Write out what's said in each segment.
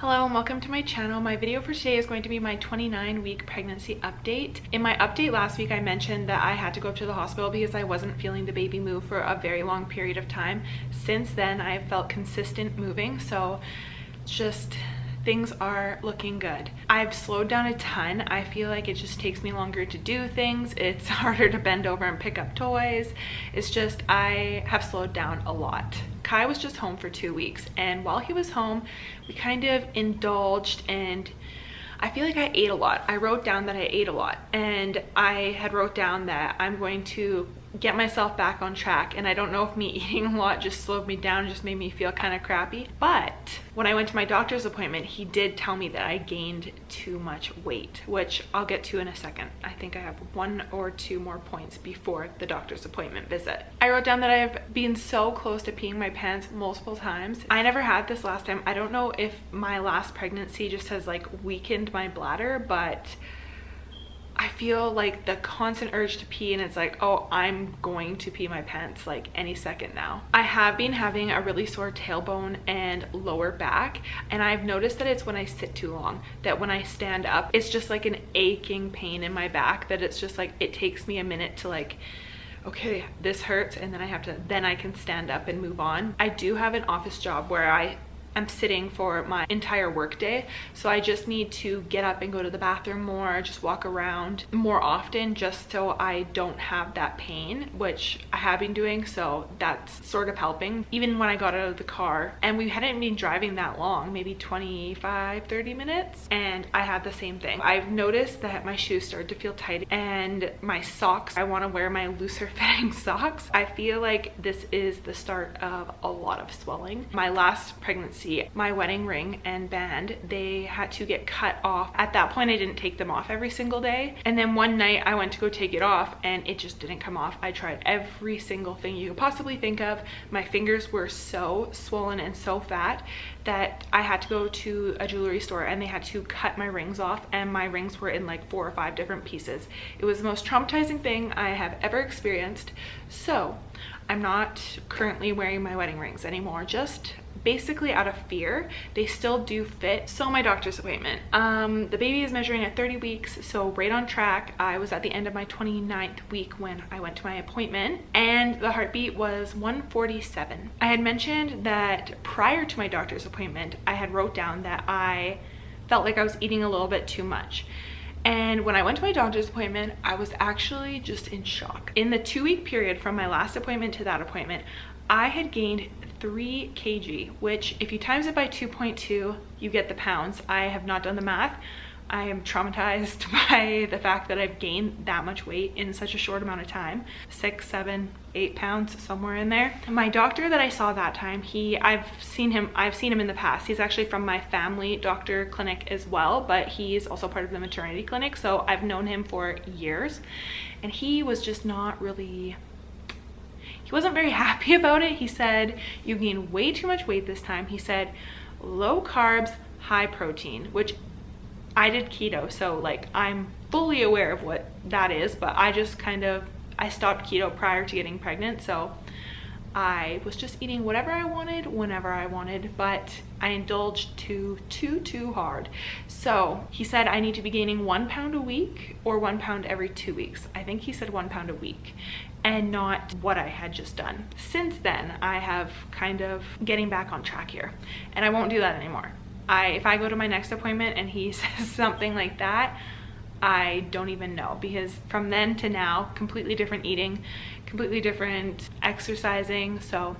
Hello and welcome to my channel. My video for today is going to be my 29-week pregnancy update. In my update last week, I mentioned that I had to go up to the hospital because I wasn't feeling the baby move for a very long period of time. Since then, I have felt consistent moving, so just things are looking good. I've slowed down a ton. I feel like it just takes me longer to do things. It's harder to bend over and pick up toys. It's just, I have slowed down a lot. Kai was just home for 2 weeks, and while he was home, we kind of indulged, and I feel like I ate a lot. I wrote down that I ate a lot, and I had wrote down that I'm going to get myself back on track, and I don't know if me eating a lot just slowed me down, just made me feel kind of crappy. But when I went to my doctor's appointment, he did tell me that I gained too much weight, which I'll get to in a second. I think I have 1 or 2 more points before the doctor's appointment visit. I wrote down that I've been so close to peeing my pants multiple times. I never had this last time. I don't know if my last pregnancy just has like weakened my bladder, but I feel like the constant urge to pee, and it's like, oh, I'm going to pee my pants like any second now. I have been having a really sore tailbone and lower back, and I've noticed that it's when I sit too long, that when I stand up, it's just like an aching pain in my back, that it's just like, it takes me a minute to like, okay, this hurts, and then I can stand up and move on. I do have an office job where I'm sitting for my entire workday, so I just need to get up and go to the bathroom more, just walk around more often, just so I don't have that pain, which I have been doing, so that's sort of helping. Even when I got out of the car, and we hadn't been driving that long, maybe 25-30 minutes, and I had the same thing. I've noticed that my shoes started to feel tight, and my socks, I want to wear my looser fitting socks. I feel like this is the start of a lot of swelling. My last pregnancy, my wedding ring and band, they had to get cut off. At that point, I didn't take them off every single day, and then one night I went to go take it off and it just didn't come off. I tried every single thing you could possibly think of. My fingers were so swollen and so fat that I had to go to a jewelry store and they had to cut my rings off, and my rings were in like 4 or 5 different pieces. It was the most traumatizing thing I have ever experienced. So I'm not currently wearing my wedding rings anymore, just basically out of fear. They still do fit. So my doctor's appointment, the baby is measuring at 30 weeks, so right on track. I was at the end of my 29th week when I went to my appointment, and the heartbeat was 147. I had mentioned that prior to my doctor's appointment, I had wrote down that I felt like I was eating a little bit too much. And when I went to my doctor's appointment, I was actually just in shock. In the 2-week period from my last appointment to that appointment, I had gained 3 kg, which if you times it by 2.2, you get the pounds. I have not done the math. I am traumatized by the fact that I've gained that much weight in such a short amount of time. 6, 7, 8 pounds, somewhere in there. My doctor that I saw that time, I've seen him in the past. He's actually from my family doctor clinic as well, but he's also part of the maternity clinic, so I've known him for years. And he was just not really, he wasn't very happy about it. He said, you gained way too much weight this time. He said, low carbs, high protein, which I did keto, so like I'm fully aware of what that is, but I stopped keto prior to getting pregnant, so I was just eating whatever I wanted, whenever I wanted, but I indulged too hard. So he said I need to be gaining 1 pound a week or 1 pound every 2 weeks. I think he said 1 pound a week, and not what I had just done. Since then, I have kind of getting back on track here, and I won't do that anymore. If I go to my next appointment and he says something like that, I don't even know, because from then to now, completely different eating, completely different exercising, so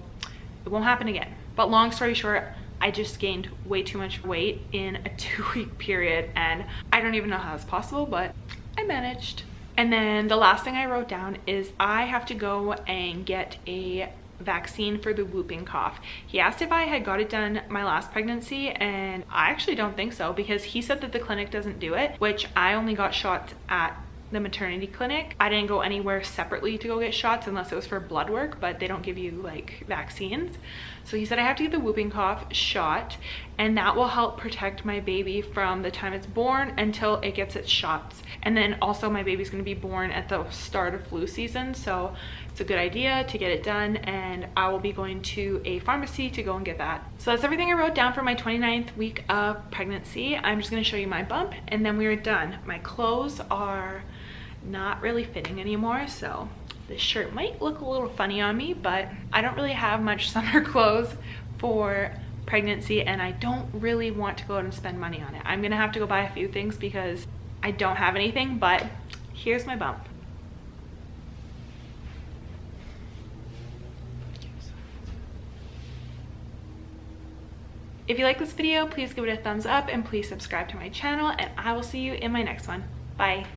it won't happen again. But long story short, I just gained way too much weight in a 2-week period, and I don't even know how it's possible, but I managed. And then the last thing I wrote down is I have to go and get a vaccine for the whooping cough. He asked if I had got it done my last pregnancy, and I actually don't think so, because he said that the clinic doesn't do it, which I only got shots at the maternity clinic. I didn't go anywhere separately to go get shots unless it was for blood work, but they don't give you like vaccines. So he said I have to get the whooping cough shot, and that will help protect my baby from the time it's born until it gets its shots. And then also my baby's going to be born at the start of flu season, so it's a good idea to get it done, and I will be going to a pharmacy to go and get that. So that's everything I wrote down for my 29th week of pregnancy. I'm just going to show you my bump and then we're done. My clothes are not really fitting anymore, so this shirt might look a little funny on me, but I don't really have much summer clothes for pregnancy and I don't really want to go out and spend money on it. I'm gonna have to go buy a few things because I don't have anything, but here's my bump. If you like this video, please give it a thumbs up and please subscribe to my channel, and I will see you in my next one. Bye.